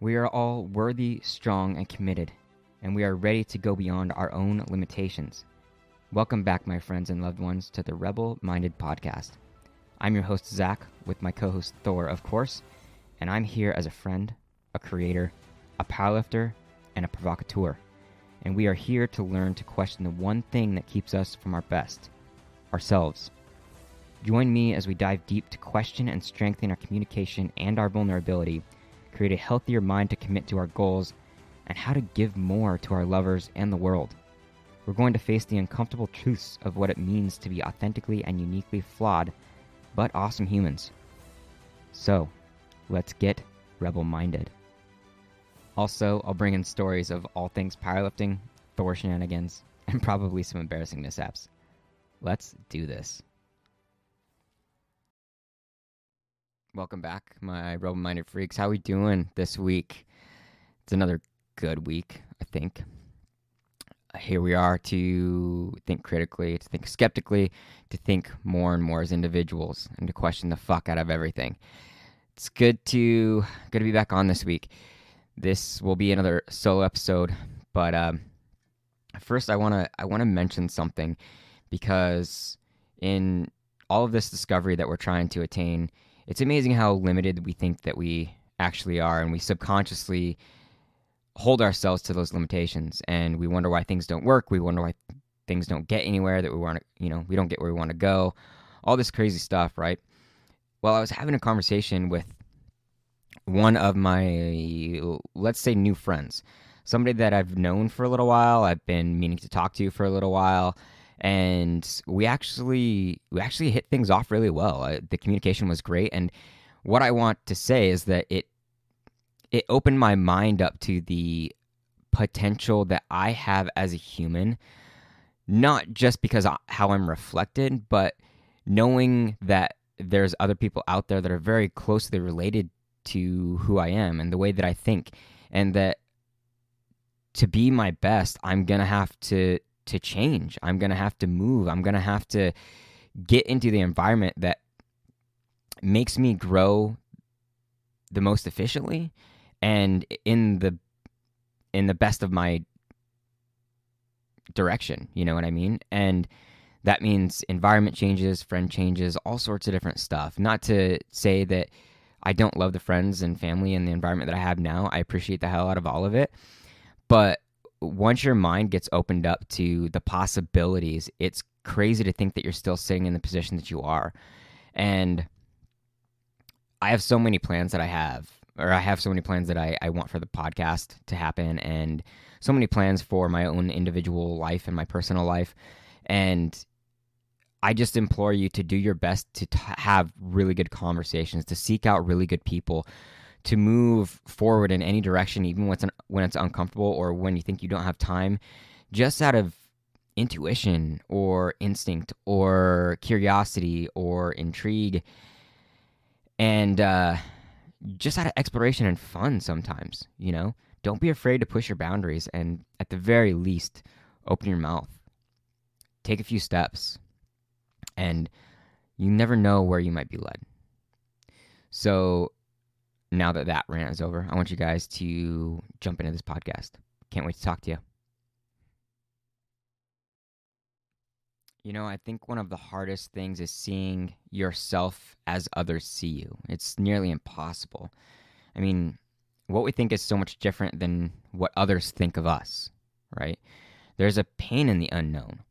We are all worthy, strong, and committed, and we are ready to go beyond our own limitations. Welcome back, my friends and loved ones, to the Rebel Minded Podcast. I'm your host, Zach, with my co-host, Thor, of course, and I'm here as a friend, a creator, a powerlifter, and a provocateur. And we are here to learn to question the one thing that keeps us from our best, ourselves. Join me as we dive deep to question and strengthen our communication and our vulnerability, create a healthier mind to commit to our goals, and how to give more to our lovers and the world. We're going to face the uncomfortable truths of what it means to be authentically and uniquely flawed, but awesome humans. So, let's get rebel-minded. Also, I'll bring in stories of all things powerlifting, Thor shenanigans, and probably some embarrassing mishaps. Let's do this. Welcome back, my rebel-minded freaks. How we doing this week? It's another good week, I think. Here we are to think critically, to think skeptically, to think more and more as individuals, and to question the fuck out of everything. It's good to be back on this week. This will be another solo episode, but first I want to mention something, because in all of this discovery that we're trying to attain, it's amazing how limited we think that we actually are, and we subconsciously hold ourselves to those limitations, and we wonder why things don't work. We wonder why things don't get anywhere, that we don't get where we want to go, all this crazy stuff, right? Well, I was having a conversation with one of my, let's say, new friends, somebody that I've known for a little while, I've been meaning to talk to for a little while, and we actually hit things off really well. The communication was great, and what I want to say is that it opened my mind up to the potential that I have as a human, not just because how I'm reflected, but knowing that there's other people out there that are very closely related to who I am and the way that I think, and that to be my best, I'm going to have to change. I'm going to have to move. I'm going to have to get into the environment that makes me grow the most efficiently and in the best of my direction, you know what I mean? And that means environment changes, friend changes, all sorts of different stuff. Not to say that I don't love the friends and family and the environment that I have now. I appreciate the hell out of all of it. But once your mind gets opened up to the possibilities, it's crazy to think that you're still sitting in the position that you are. And I have so many plans that I have so many plans that I want for the podcast to happen, and so many plans for my own individual life and my personal life. And I just implore you to do your best to have really good conversations, to seek out really good people, to move forward in any direction, even when it's uncomfortable or when you think you don't have time, just out of intuition or instinct or curiosity or intrigue, and just out of exploration and fun sometimes, you know? Don't be afraid to push your boundaries, and at the very least, open your mouth. Take a few steps, and you never know where you might be led. So now that rant is over, I want you guys to jump into this podcast. Can't wait to talk to you. You know, I think one of the hardest things is seeing yourself as others see you. It's nearly impossible. I mean, what we think is so much different than what others think of us, right? There's a pain in the unknown.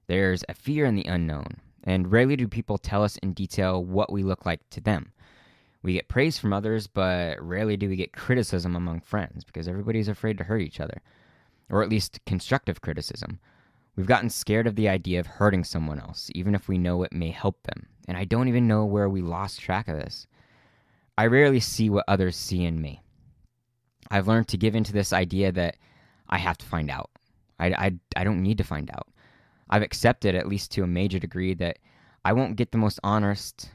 There's a fear in the unknown. And rarely do people tell us in detail what we look like to them. We get praise from others, but rarely do we get criticism among friends, because everybody's afraid to hurt each other, or at least constructive criticism. We've gotten scared of the idea of hurting someone else, even if we know it may help them. And I don't even know where we lost track of this. I rarely see what others see in me. I've learned to give into this idea that I have to find out. I don't need to find out. I've accepted, at least to a major degree, that I won't get the most honest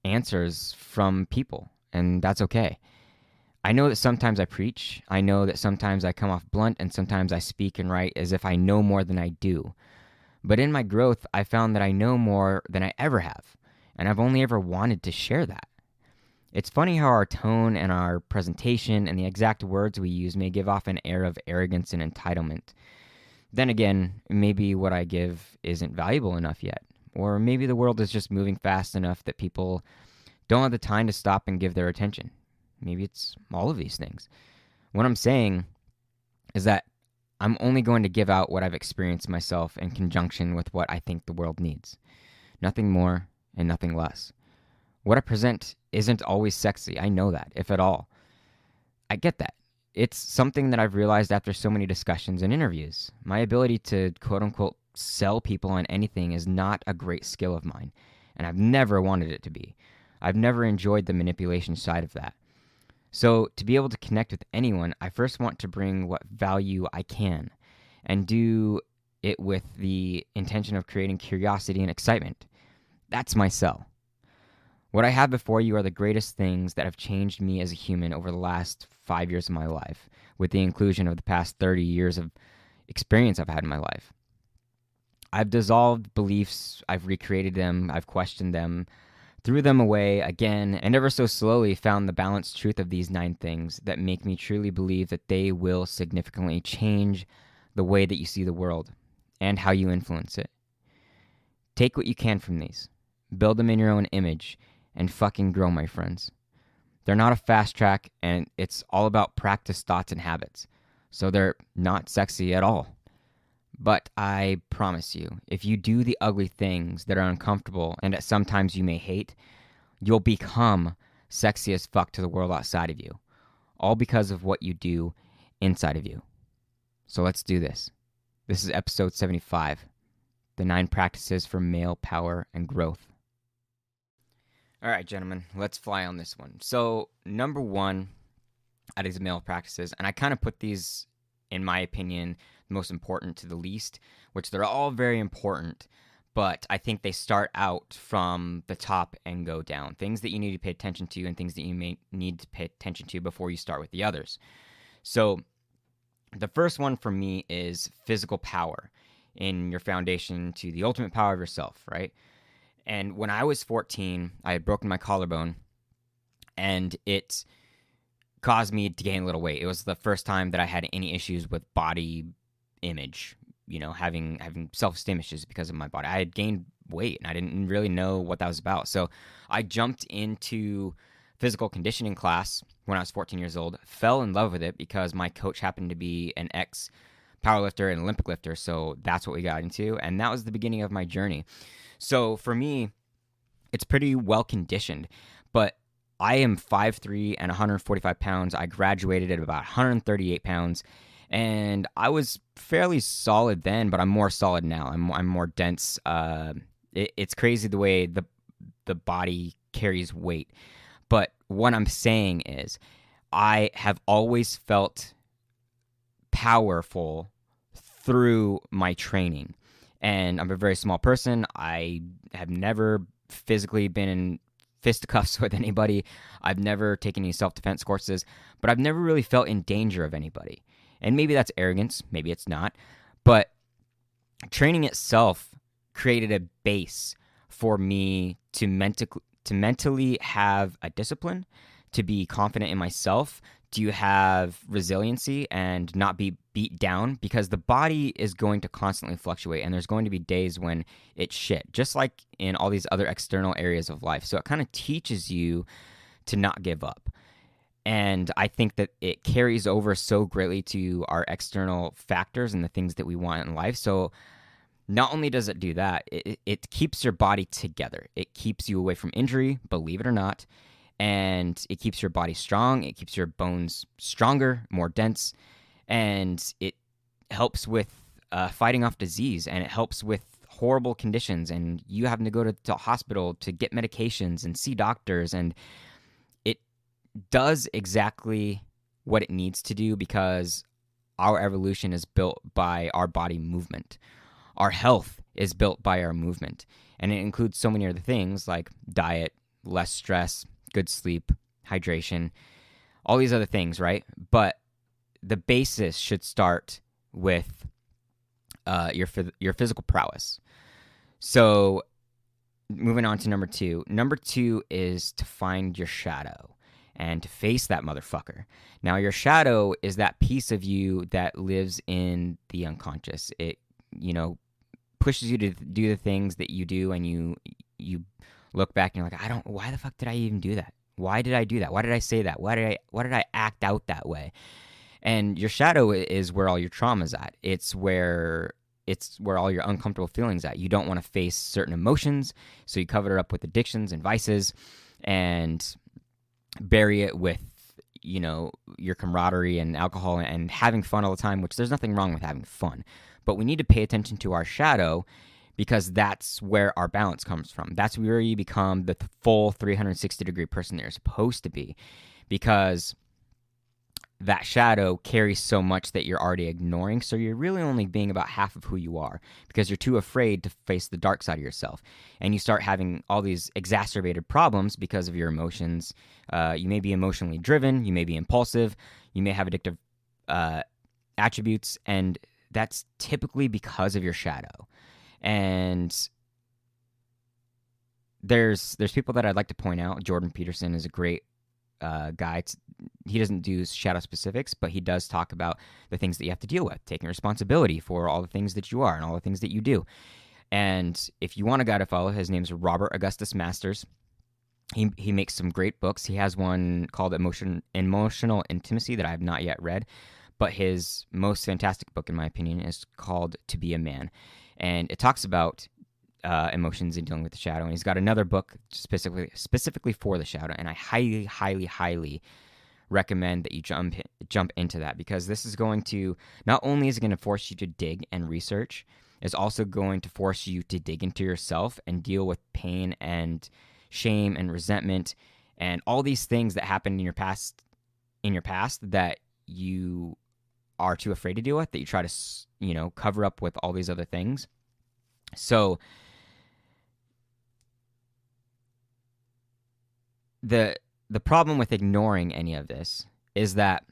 answers from people, and that's okay. I know that sometimes I preach. I know that sometimes I come off blunt, and sometimes I speak and write as if I know more than I do. But in my growth, I found that I know more than I ever have, and I've only ever wanted to share that. It's funny how our tone and our presentation and the exact words we use may give off an air of arrogance and entitlement. Then again, maybe what I give isn't valuable enough yet. Or maybe the world is just moving fast enough that people don't have the time to stop and give their attention. Maybe it's all of these things. What I'm saying is that I'm only going to give out what I've experienced myself in conjunction with what I think the world needs. Nothing more and nothing less. What I present isn't always sexy. I know that, if at all. I get that. It's something that I've realized after so many discussions and interviews. My ability to quote unquote sell people on anything is not a great skill of mine, and I've never wanted it to be. I've never enjoyed the manipulation side of that. So, to be able to connect with anyone, I first want to bring what value I can and do it with the intention of creating curiosity and excitement. That's my sell. What I have before you are the greatest things that have changed me as a human over the last 5 years of my life, with the inclusion of the past 30 years of experience I've had in my life. I've dissolved beliefs, I've recreated them, I've questioned them, threw them away again, and ever so slowly found the balanced truth of these 9 things that make me truly believe that they will significantly change the way that you see the world and how you influence it. Take what you can from these, build them in your own image, and fucking grow, my friends. They're not a fast track, and it's all about practice, thoughts, and habits. So they're not sexy at all. But I promise you, if you do the ugly things that are uncomfortable and that sometimes you may hate, you'll become sexy as fuck to the world outside of you. All because of what you do inside of you. So let's do this. This is episode 75, the 9 practices for male power and growth. All right, gentlemen, let's fly on this one. So, number 1 out of these male practices, and I kind of put these, in my opinion, most important to the least, which they're all very important, but I think they start out from the top and go down. Things that you need to pay attention to and things that you may need to pay attention to before you start with the others. So, the first one for me is physical power in your foundation to the ultimate power of yourself, right? And when I was 14, I had broken my collarbone, and it caused me to gain a little weight. It was the first time that I had any issues with body image, having self-esteem issues because of my body. I had gained weight, and I didn't really know what that was about. So I jumped into physical conditioning class when I was 14 years old, fell in love with it because my coach happened to be an ex-powerlifter and Olympic lifter, so that's what we got into, and that was the beginning of my journey. So for me, it's pretty well conditioned, but I am 5'3" and 145 pounds. I graduated at about 138 pounds, and I was fairly solid then, but I'm more solid now. I'm more dense. It's crazy the way the body carries weight. But what I'm saying is I have always felt powerful through my training. And I'm a very small person. I have never physically been in fisticuffs with anybody. I've never taken any self-defense courses, but I've never really felt in danger of anybody. And maybe that's arrogance, maybe it's not. But training itself created a base for me to mentally have a discipline, to be confident in myself, to have resiliency and not be beat down, because the body is going to constantly fluctuate and there's going to be days when it's shit, just like in all these other external areas of life. So it kind of teaches you to not give up. And I think that it carries over so greatly to our external factors and the things that we want in life. So not only does it do that, it keeps your body together. It keeps you away from injury, believe it or not. And it keeps your body strong. It keeps your bones stronger, more dense. And it helps with fighting off disease. And it helps with horrible conditions. And you having to go to the hospital to get medications and see doctors. And it does exactly what it needs to do, because our evolution is built by our body movement. Our health is built by our movement. And it includes so many other things like diet, less stress, good sleep, hydration, all these other things, right? But the basis should start with your physical prowess. So moving on to number two. Number two is to find your shadow and to face that motherfucker. Now, your shadow is that piece of you that lives in the unconscious. It, pushes you to do the things that you do, and you look back and you're like, why the fuck did I even do that? Why did I do that? Why did I say that? Why did I act out that way? And your shadow is where all your trauma's at. It's where all your uncomfortable feelings at. You don't want to face certain emotions, so you cover it up with addictions and vices and bury it with, your camaraderie and alcohol and having fun all the time, which there's nothing wrong with having fun. But we need to pay attention to our shadow, because that's where our balance comes from. That's where you become the full 360-degree person that you're supposed to be, because that shadow carries so much that you're already ignoring. So you're really only being about half of who you are, because you're too afraid to face the dark side of yourself. And you start having all these exacerbated problems because of your emotions. You may be emotionally driven. You may be impulsive. You may have addictive attributes. And that's typically because of your shadow. And there's people that I'd like to point out. Jordan Peterson is a great guy. He doesn't do shadow specifics, but he does talk about the things that you have to deal with, taking responsibility for all the things that you are and all the things that you do. And if you want a guy to follow, his name's Robert Augustus Masters. He makes some great books. He has one called Emotional Intimacy that I have not yet read, but his most fantastic book, in my opinion, is called To Be a Man. And it talks about emotions and dealing with the shadow. And he's got another book specifically for the shadow. And I highly, highly, highly recommend that you jump into that, because this is going to, not only is it going to force you to dig and research, it's also going to force you to dig into yourself and deal with pain and shame and resentment and all these things that happened in your past that you are too afraid to deal with, that you try to, cover up with all these other things. So the problem with ignoring any of this is that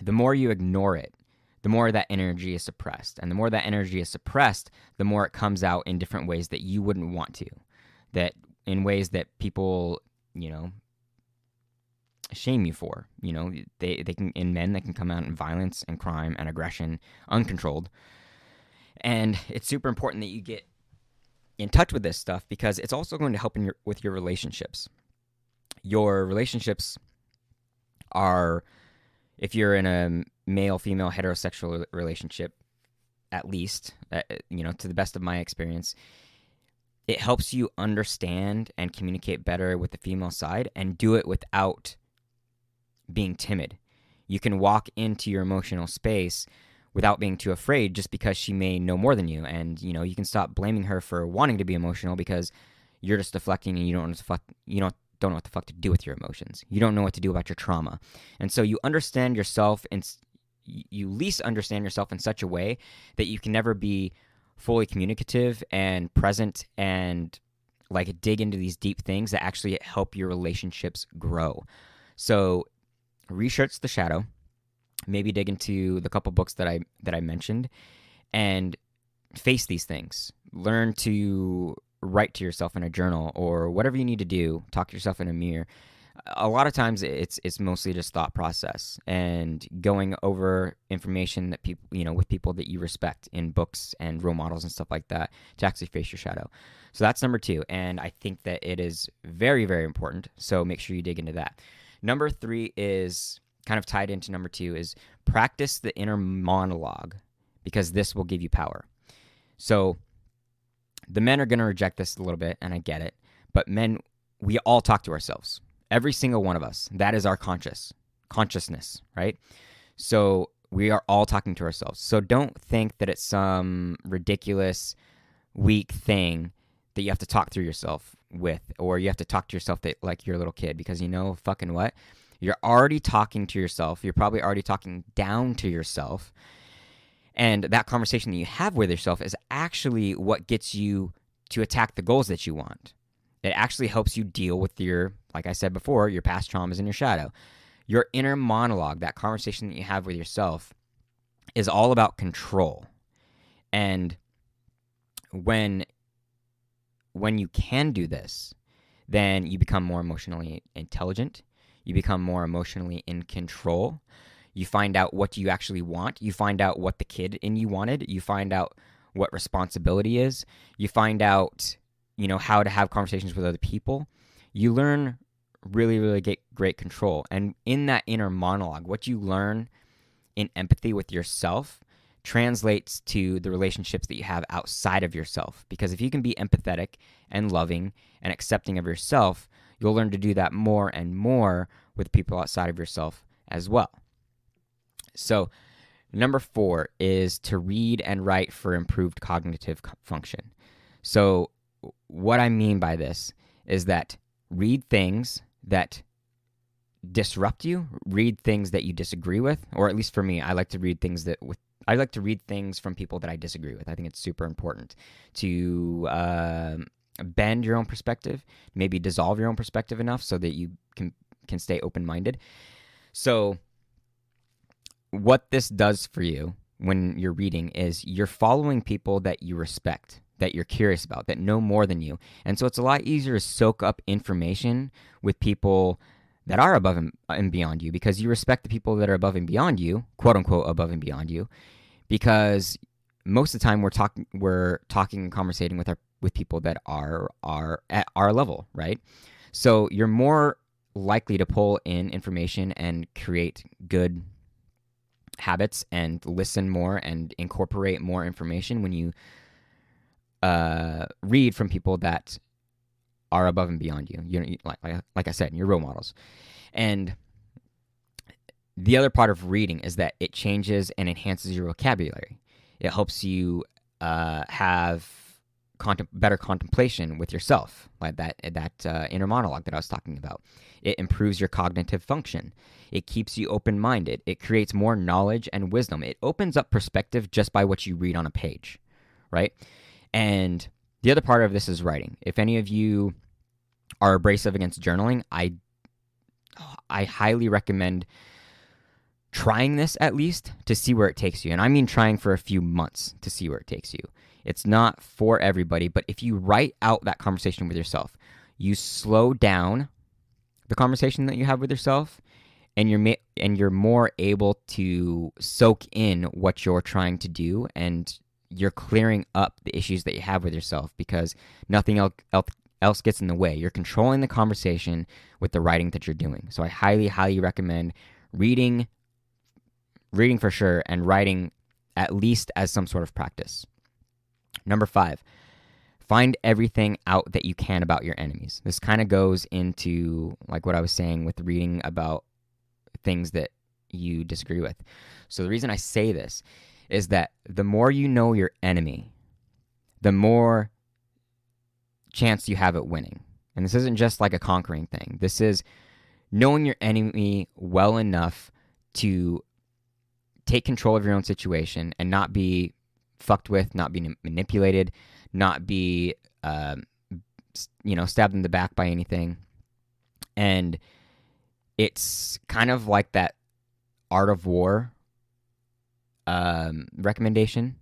the more you ignore it, the more that energy is suppressed. And the more that energy is suppressed, the more it comes out in different ways that you wouldn't want to. That in ways that people, shame you for. They can, in men, that can come out in violence and crime and aggression uncontrolled. And it's super important that you get in touch with this stuff, because it's also going to help with your relationships. Your relationships are, if you're in a male-female heterosexual relationship, at least, to the best of my experience, it helps you understand and communicate better with the female side and do it without being timid. You can walk into your emotional space without being too afraid, just because she may know more than you. And, you can stop blaming her for wanting to be emotional, because you're just deflecting and you don't know what the fuck to do with your emotions. You don't know what to do about your trauma. And so you understand yourself, and you least understand yourself in such a way that you can never be fully communicative and present and dig into these deep things that actually help your relationships grow. So research the shadow, maybe dig into the couple books that I mentioned, and face these things. Learn to write to yourself in a journal or whatever you need to do. Talk to yourself in a mirror. A lot of times it's mostly just thought process and going over information that people, with people that you respect in books and role models and stuff like that, to actually face your shadow. So that's number two. And I think that it is very, very important. So make sure you dig into that. Number three is kind of tied into number two, is practice the inner monologue, because this will give you power. So the men are going to reject this a little bit, and I get it. But men, we all talk to ourselves. Every single one of us. That is our consciousness, right? So we are all talking to ourselves. So don't think that it's some ridiculous, weak thing that you have to talk through yourself with, or you have to talk to yourself like you're a little kid, because fucking what? You're already talking to yourself. You're probably already talking down to yourself. And that conversation that you have with yourself is actually what gets you to attack the goals that you want. It actually helps you deal with your, like I said before, your past traumas and your shadow. Your inner monologue, that conversation that you have with yourself, is all about control. And when when you can do this, then you become more emotionally intelligent. You become more emotionally in control. You find out what you actually want. You find out what the kid in you wanted. You find out what responsibility is. You find out, how to have conversations with other people. You learn really, really great control. And in that inner monologue, what you learn in empathy with yourself translates to the relationships that you have outside of yourself. Because if you can be empathetic and loving and accepting of yourself, you'll learn to do that more and more with people outside of yourself as well. So, number 4 is to read and write for improved cognitive function. So, what I mean by this is that read things that disrupt you, read things that you disagree with, or at least for me, I like to read things from people that I disagree with. I think it's super important to bend your own perspective, maybe dissolve your own perspective enough so that you can stay open-minded. So what this does for you when you're reading is you're following people that you respect, that you're curious about, that know more than you. And so it's a lot easier to soak up information with people that are above and beyond you, because you respect the people that are above and beyond you, quote unquote above and beyond you, because most of the time we're talking and conversating with people that are at our level, right? So you're more likely to pull in information and create good habits and listen more and incorporate more information when you read from people that are above and beyond you. Like I said, your role models. And the other part of reading is that it changes and enhances your vocabulary. It helps you have better contemplation with yourself, like that inner monologue that I was talking about. It improves your cognitive function. It keeps you open-minded. It creates more knowledge and wisdom. It opens up perspective just by what you read on a page, right? And the other part of this is writing. If any of you are abrasive against journaling, I highly recommend trying this at least to see where it takes you. And I mean trying for a few months to see where it takes you. It's not for everybody, but if you write out that conversation with yourself, you slow down the conversation that you have with yourself, and you're more able to soak in what you're trying to do, and you're clearing up the issues that you have with yourself because nothing else gets in the way. You're controlling the conversation with the writing that you're doing. So I highly, highly recommend reading for sure, and writing at least as some sort of practice. Number 5, find everything out that you can about your enemies. This kind of goes into like what I was saying with reading about things that you disagree with. So the reason I say this is that the more you know your enemy, the more chance you have at winning. And this isn't just like a conquering thing. This is knowing your enemy well enough to take control of your own situation and not be fucked with, not be manipulated, not be, stabbed in the back by anything. And it's kind of like that Art of War recommendation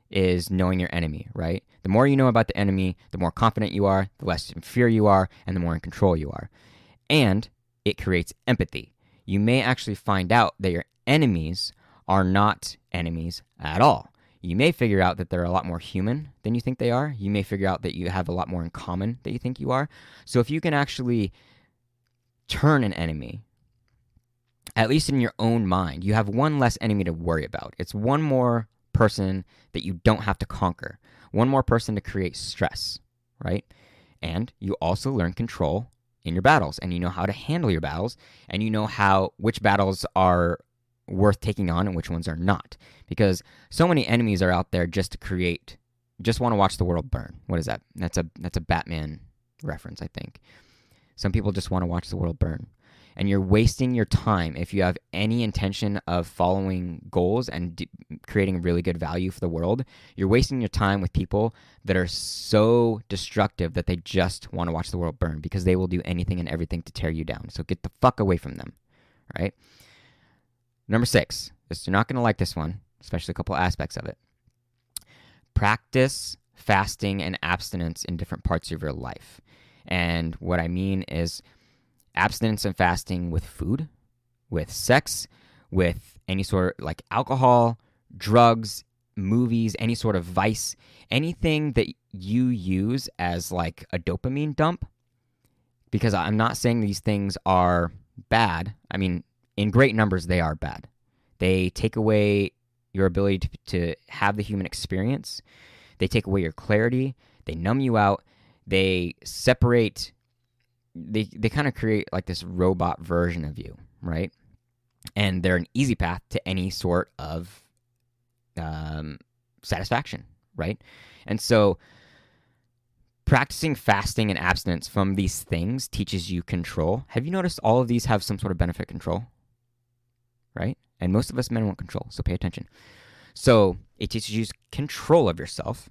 is knowing your enemy, right? The more you know about the enemy, the more confident you are, the less in fear you are, and the more in control you are. And it creates empathy. You may actually find out that your enemies are not enemies at all. You may figure out that they're a lot more human than you think they are. You may figure out that you have a lot more in common than you think you are. So if you can actually turn an enemy, at least in your own mind, you have one less enemy to worry about. It's one more person that you don't have to conquer, one more person to create stress, right? And you also learn control in your battles, and you know how to handle your battles, and you know which battles are worth taking on and which ones are not. Because so many enemies are out there just want to watch the world burn. What is that? That's a Batman reference, I think. Some people just want to watch the world burn. And you're wasting your time if you have any intention of following goals and creating really good value for the world. You're wasting your time with people that are so destructive that they just want to watch the world burn, because they will do anything and everything to tear you down. So get the fuck away from them, right? Number 6, you're not going to like this one, especially a couple aspects of it. Practice fasting and abstinence in different parts of your life. And what I mean is abstinence and fasting with food, with sex, with any sort of like alcohol, drugs, movies, any sort of vice, anything that you use as like a dopamine dump. Because I'm not saying these things are bad. I mean, in great numbers, they are bad. They take away your ability to have the human experience. They take away your clarity. They numb you out. They separate. They kind of create like this robot version of you, right? And they're an easy path to any sort of satisfaction, right? And so practicing fasting and abstinence from these things teaches you control. Have you noticed all of these have some sort of benefit control, right? And most of us men want control, so pay attention. So it teaches you control of yourself,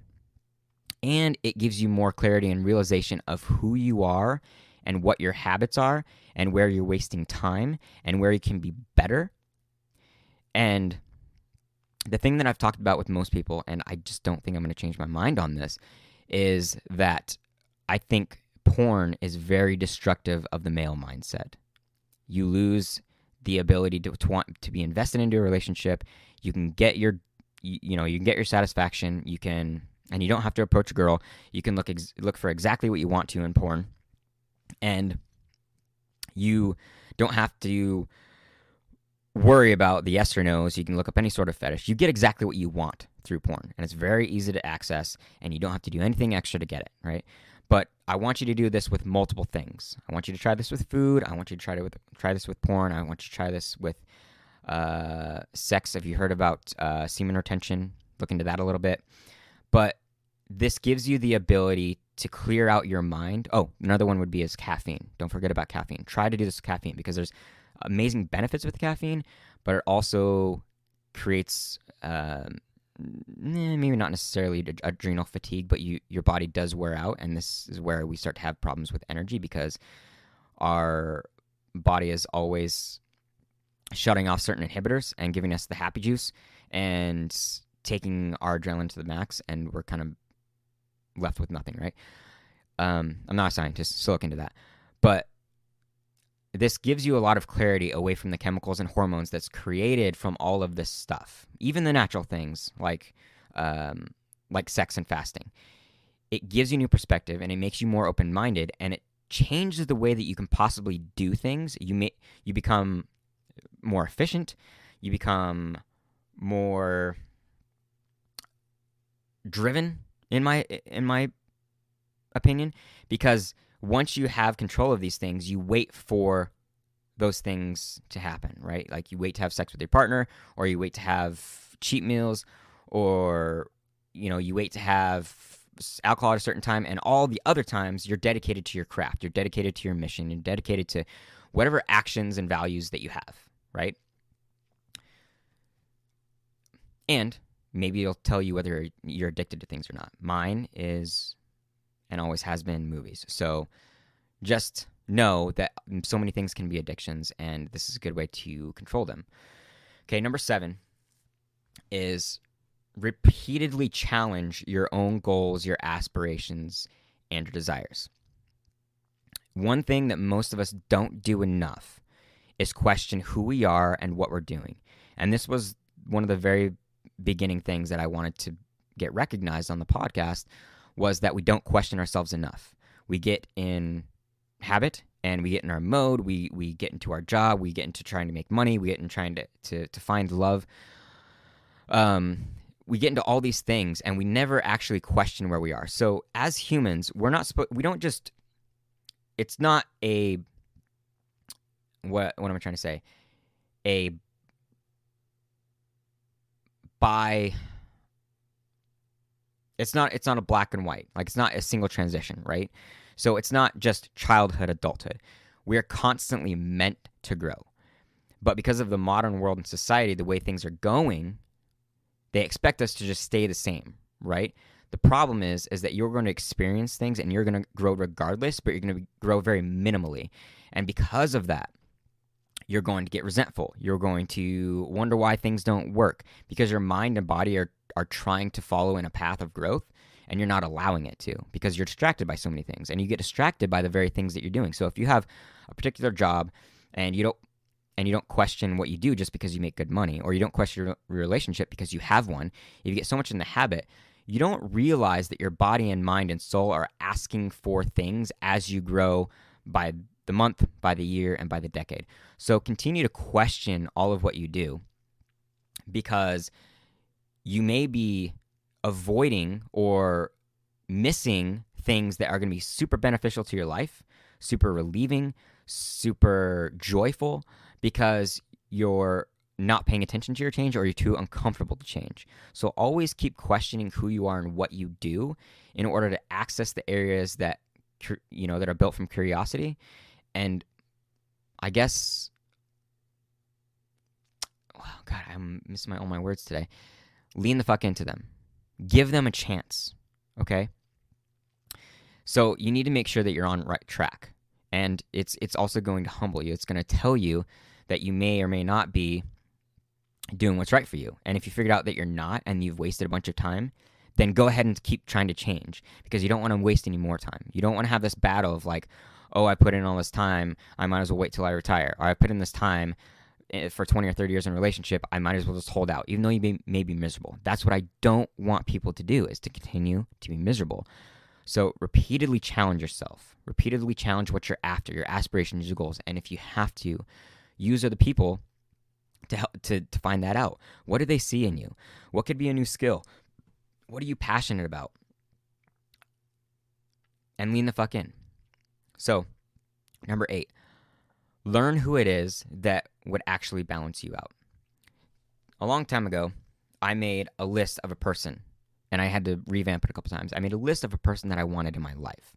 and it gives you more clarity and realization of who you are and what your habits are and where you're wasting time and where you can be better. And the thing that I've talked about with most people, and I just don't think I'm going to change my mind on this, is that I think porn is very destructive of the male mindset. You lose the ability to want to be invested into a relationship. You can get your, you can get your satisfaction. You can, and you don't have to approach a girl. You can look for exactly what you want to in porn, and you don't have to worry about the yes or no's. You can look up any sort of fetish. You get exactly what you want through porn, and it's very easy to access, and you don't have to do anything extra to get it, right? But I want you to do this with multiple things. I want you to try this with food. I want you to try this with porn. I want you to try this with sex. Have you heard about semen retention? Look into that a little bit. But this gives you the ability to clear out your mind. Oh, another one would be is caffeine. Don't forget about caffeine. Try to do this with caffeine because there's amazing benefits with caffeine, but it also creates maybe not necessarily adrenal fatigue, but your body does wear out, and this is where we start to have problems with energy because our body is always shutting off certain inhibitors and giving us the happy juice and taking our adrenaline to the max, and we're kind of left with nothing, right? I'm not a scientist, so look into that. But this gives you a lot of clarity away from the chemicals and hormones that's created from all of this stuff, even the natural things like sex and fasting. It gives you new perspective, and it makes you more open-minded, and it changes the way that you can possibly do things. You become more efficient. You become more driven, in my opinion, because once you have control of these things, you wait for those things to happen, right? Like you wait to have sex with your partner, or you wait to have cheat meals, or you wait to have alcohol at a certain time, and all the other times you're dedicated to your craft, you're dedicated to your mission, you're dedicated to whatever actions and values that you have, right? And maybe it'll tell you whether you're addicted to things or not. Mine is, and always has been, movies. So just know that so many things can be addictions, and this is a good way to control them. Okay, number 7 is repeatedly challenge your own goals, your aspirations, and your desires. One thing that most of us don't do enough is question who we are and what we're doing. And this was one of the very beginning things that I wanted to get recognized on the podcast, was that we don't question ourselves enough. We get in habit, and we get in our mode, we get into our job, we get into trying to make money, we get in trying to find love. We get into all these things, and we never actually question where we are. So as humans, we don't just, it's not a, what am I trying to say? It's not a black and white. Like, it's not a single transition, right? So it's not just childhood, adulthood. We are constantly meant to grow. But because of the modern world and society, the way things are going, they expect us to just stay the same, right? The problem is that you're going to experience things and you're going to grow regardless, but you're going to grow very minimally. And because of that, you're going to get resentful. You're going to wonder why things don't work, because your mind and body are trying to follow in a path of growth, and you're not allowing it to because you're distracted by so many things, and you get distracted by the very things that you're doing. So if you have a particular job and you don't question what you do just because you make good money, or you don't question your relationship because you have one, if you get so much in the habit, you don't realize that your body and mind and soul are asking for things as you grow by the month, by the year, and by the decade. So continue to question all of what you do, because you may be avoiding or missing things that are going to be super beneficial to your life, super relieving, super joyful, because you're not paying attention to your change, or you're too uncomfortable to change. So always keep questioning who you are and what you do in order to access the areas that that are built from curiosity. And I guess, oh God, I'm missing all my words today. Lean the fuck into them. Give them a chance, okay? So you need to make sure that you're on the right track. And it's also going to humble you. It's going to tell you that you may or may not be doing what's right for you. And if you figured out that you're not and you've wasted a bunch of time, then go ahead and keep trying to change, because you don't want to waste any more time. You don't want to have this battle of like, oh, I put in all this time, I might as well wait till I retire. Or I put in this time for 20 or 30 years in a relationship, I might as well just hold out, even though you may be miserable. That's what I don't want people to do, is to continue to be miserable. So repeatedly challenge yourself. Repeatedly challenge what you're after, your aspirations, your goals. And if you have to, use other people to help to find that out. What do they see in you? What could be a new skill? What are you passionate about? And lean the fuck in. So, number 8, learn who it is that would actually balance you out. A long time ago, I made a list of a person, and I had to revamp it a couple times. I made a list of a person that I wanted in my life.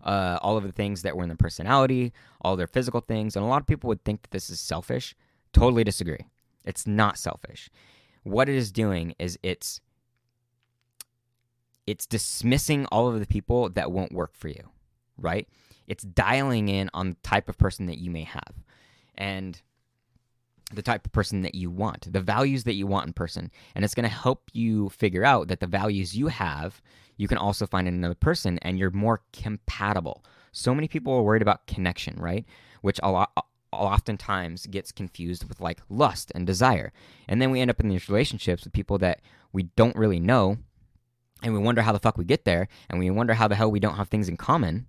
All of the things that were in their personality, all their physical things, and a lot of people would think that this is selfish. Totally disagree. It's not selfish. What it is doing is it's dismissing all of the people that won't work for you, right? It's dialing in on the type of person that you may have and the type of person that you want, the values that you want in person. And it's going to help you figure out that the values you have, you can also find in another person, and you're more compatible. So many people are worried about connection, right? Which oftentimes gets confused with like lust and desire. And then we end up in these relationships with people that we don't really know, and we wonder how the fuck we get there, and we wonder how the hell we don't have things in common.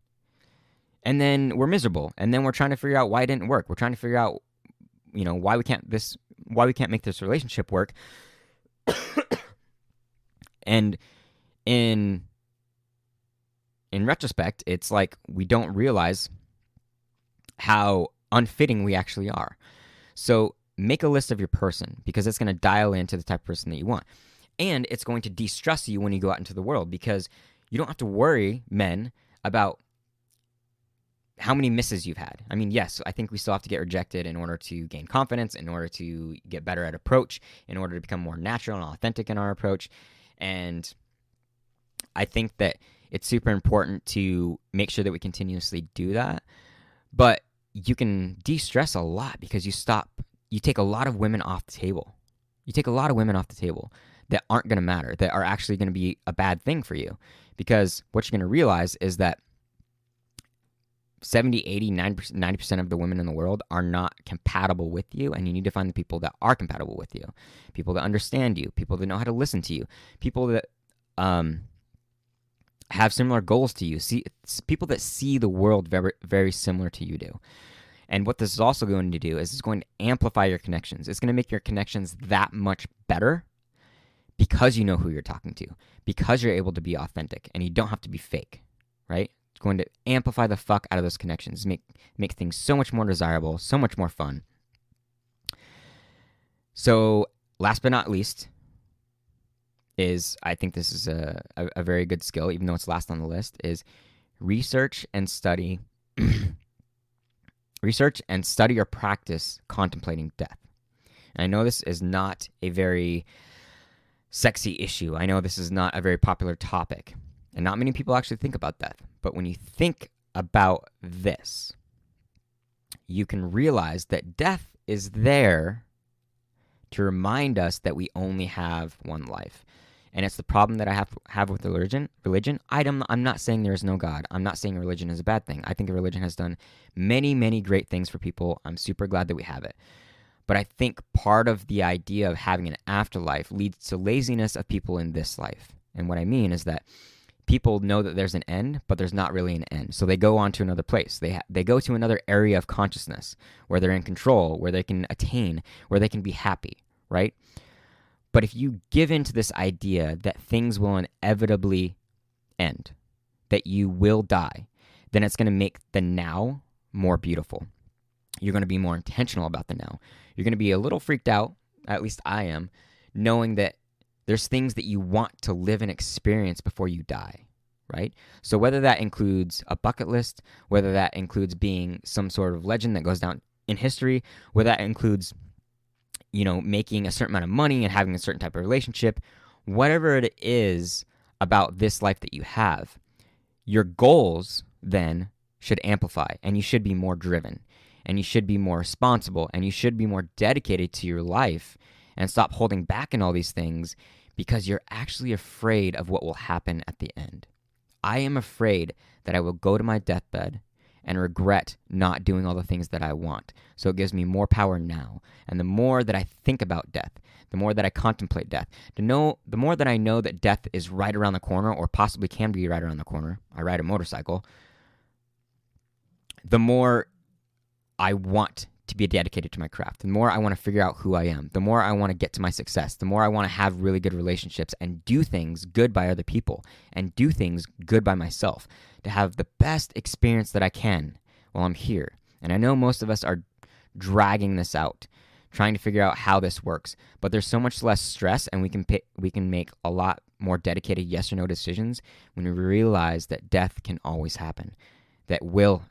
And then we're miserable, and then we're trying to figure out why it didn't work. We're trying to figure out, why we can't make this relationship work. And in retrospect, it's like we don't realize how unfitting we actually are. So make a list of your person, because it's going to dial into the type of person that you want. And it's going to de-stress you when you go out into the world, because you don't have to worry, men, about how many misses you've had. I mean, yes, I think we still have to get rejected in order to gain confidence, in order to get better at approach, in order to become more natural and authentic in our approach. And I think that it's super important to make sure that we continuously do that. But you can de-stress a lot because you take a lot of women off the table. You take a lot of women off the table that aren't going to matter, that are actually going to be a bad thing for you. Because what you're going to realize is that 70, 80, 90% of the women in the world are not compatible with you, and you need to find the people that are compatible with you, people that understand you, people that know how to listen to you, people that have similar goals to you, people that see the world very, very similar to you do. And what this is also going to do is it's going to amplify your connections. It's going to make your connections that much better because you know who you're talking to, because you're able to be authentic and you don't have to be fake, right? It's going to amplify the fuck out of those connections, make things so much more desirable, so much more fun. So last but not least is, I think this is a very good skill, even though it's last on the list, is research and study or practice contemplating death. And I know this is not a very sexy issue. I know this is not a very popular topic, and not many people actually think about death. But when you think about this, you can realize that death is there to remind us that we only have one life. And it's the problem that I have with religion. I'm not saying there is no God. I'm not saying religion is a bad thing. I think religion has done many, many great things for people. I'm super glad that we have it. But I think part of the idea of having an afterlife leads to laziness of people in this life. And what I mean is that people know that there's an end, but there's not really an end. So they go on to another place. They go to another area of consciousness where they're in control, where they can attain, where they can be happy, right? But if you give into this idea that things will inevitably end, that you will die, then it's going to make the now more beautiful. You're going to be more intentional about the now. You're going to be a little freaked out, at least I am, knowing that there's things that you want to live and experience before you die, right? So whether that includes a bucket list, whether that includes being some sort of legend that goes down in history, whether that includes, making a certain amount of money and having a certain type of relationship, whatever it is about this life that you have, your goals then should amplify, and you should be more driven, and you should be more responsible, and you should be more dedicated to your life and stop holding back in all these things because you're actually afraid of what will happen at the end. I am afraid that I will go to my deathbed and regret not doing all the things that I want. So it gives me more power now. And the more that I think about death, the more that I contemplate death, the more that I know that death is right around the corner or possibly can be right around the corner. I ride a motorcycle. The more I want to be dedicated to my craft, the more I want to figure out who I am, the more I want to get to my success, the more I want to have really good relationships and do things good by other people and do things good by myself to have the best experience that I can while I'm here. And I know most of us are dragging this out, trying to figure out how this works, but there's so much less stress and we can make a lot more dedicated yes or no decisions when we realize that death can always happen, that will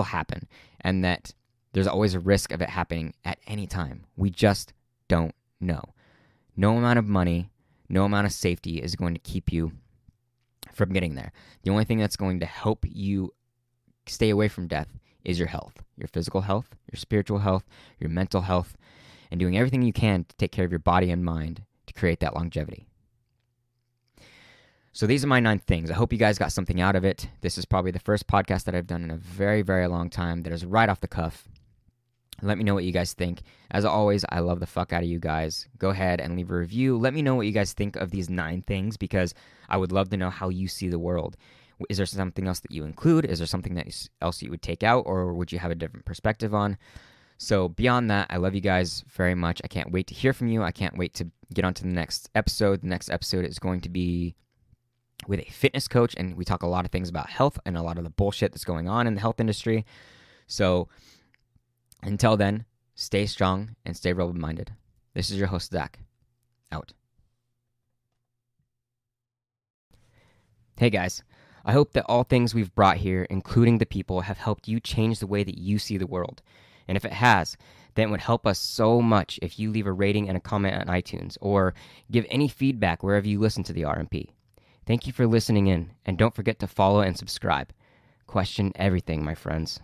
happen, and that there's always a risk of it happening at any time. We just don't know. No amount of money, no amount of safety is going to keep you from getting there. The only thing that's going to help you stay away from death is your health, your physical health, your spiritual health, your mental health, and doing everything you can to take care of your body and mind to create that longevity. So these are my 9 things. I hope you guys got something out of it. This is probably the first podcast that I've done in a very, very long time that is right off the cuff. Let me know what you guys think. As always, I love the fuck out of you guys. Go ahead and leave a review. Let me know what you guys think of these 9 things because I would love to know how you see the world. Is there something else that you include? Is there something else you would take out, or would you have a different perspective on? So beyond that, I love you guys very much. I can't wait to hear from you. I can't wait to get on to the next episode. The next episode is going to be with a fitness coach, and we talk a lot of things about health and a lot of the bullshit that's going on in the health industry. So until then, stay strong and stay rebel-minded. This is your host, Zach. Out. Hey guys, I hope that all things we've brought here, including the people, have helped you change the way that you see the world. And if it has, then it would help us so much if you leave a rating and a comment on iTunes or give any feedback wherever you listen to the RMP. Thank you for listening in, and don't forget to follow and subscribe. Question everything, my friends.